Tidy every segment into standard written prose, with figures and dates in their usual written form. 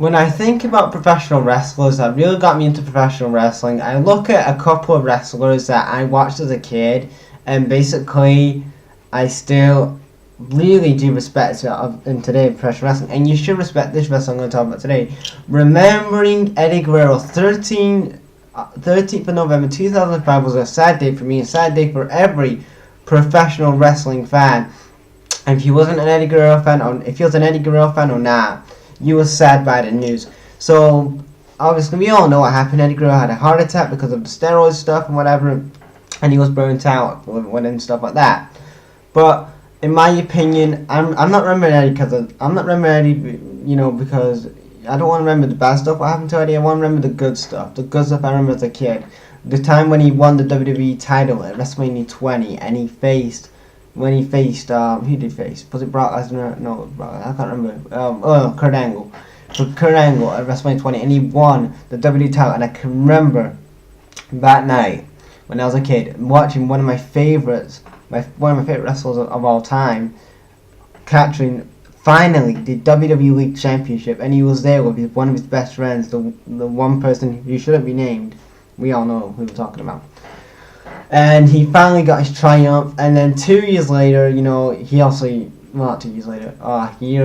When I think about professional wrestlers that really got me into professional wrestling, I look at a couple of wrestlers that I watched as a kid, and basically, I still really do respect in today professional wrestling, and you should respect this wrestler I'm going to talk about today. Remembering Eddie Guerrero, 13th of November 2005 was a sad day for me, a sad day for every professional wrestling fan. And if you wasn't an Eddie Guerrero fan, or if you was an Eddie Guerrero fan or not, you were sad by the news. So, obviously, we all know what happened. Eddie Guerrero had a heart attack because of the steroid stuff and whatever, and he was burnt out and stuff like that. But in my opinion, I'm not remembering Eddie because because I don't want to remember the bad stuff what happened to Eddie. I want to remember the good stuff. The good stuff I remember as a kid. The time when he won the WWE title at WrestleMania 20, and who did he face? Was it Brock Lesnar? No, I can't remember. Kurt Angle. So Kurt Angle at WrestleMania 20, and he won the WWE title. And I can remember that night when I was a kid watching one of my favorite wrestlers of all time capturing finally the WWE League Championship, and he was there with one of his best friends, the one person who shouldn't be named. We all know who we're talking about. And he finally got his triumph, and then 2 years later, not 2 years later, he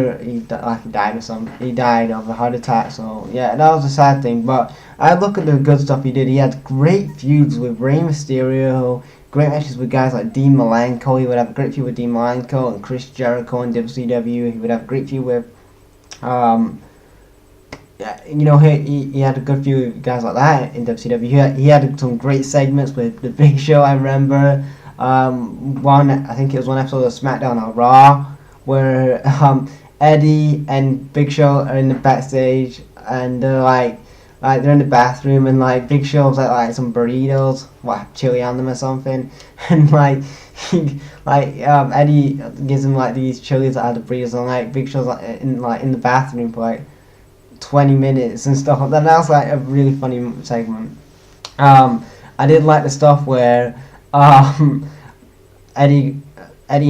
died or something. He died of a heart attack, so yeah, that was a sad thing. But I look at the good stuff he did. He had great feuds with Rey Mysterio, great matches with guys like Dean Malenko. He would have a great feud with Dean Malenko and Chris Jericho in WCW. He would have a great feud with, he had a good few guys like that in WCW. He had some great segments with the Big Show. I remember I think it was one episode of SmackDown or Raw where Eddie and Big Show are in the backstage, and they're they're in the bathroom, and Big Show was like some burritos, chili on them or something, and Eddie gives him these chilies that had the burritos, and Big Show's in the bathroom for 20 minutes and stuff like that. And that was a really funny segment. I did like the stuff where Eddie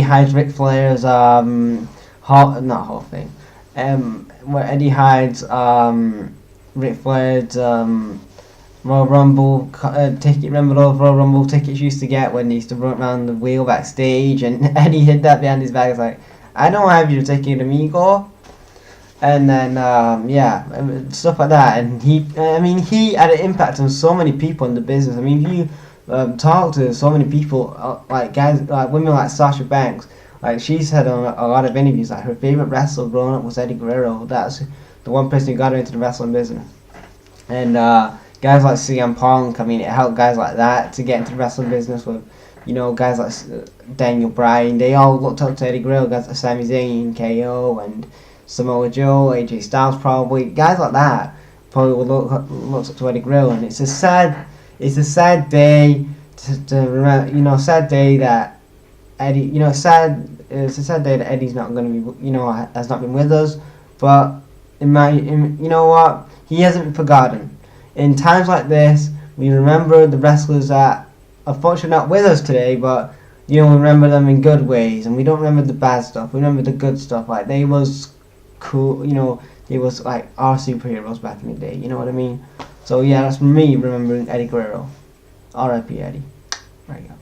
hides Ric Flair's Hall of Fame, where Eddie hides Ric Flair's Royal Rumble ticket. Remember those Royal Rumble tickets you used to get when he used to run around the wheel backstage, and Eddie hid that behind his back. It's I don't have your ticket, amigo. And then stuff like that. And he had an impact on so many people in the business. I mean, if you talk to so many people, guys, women like Sasha Banks, she said on a lot of interviews her favorite wrestler growing up was Eddie Guerrero. That's the one person who got her into the wrestling business. And guys like CM Punk, it helped guys like that to get into the wrestling business with, guys like Daniel Bryan. They all looked up to Eddie Guerrero, guys like Sami Zayn, KO, and Samoa Joe, AJ Styles, probably guys like that probably would look up to Eddie Guerrero. And it's a sad day to remember. Sad day that Eddie. It's a sad day that Eddie's not going to be. Has not been with us. But you know what? He hasn't been forgotten. In times like this, we remember the wrestlers that unfortunately not with us today, but we remember them in good ways, and we don't remember the bad stuff. We remember the good stuff. They was cool, they was our superheroes back in the day, you know what I mean? So yeah, that's me remembering Eddie Guerrero. R.I.P. Eddie. There you go.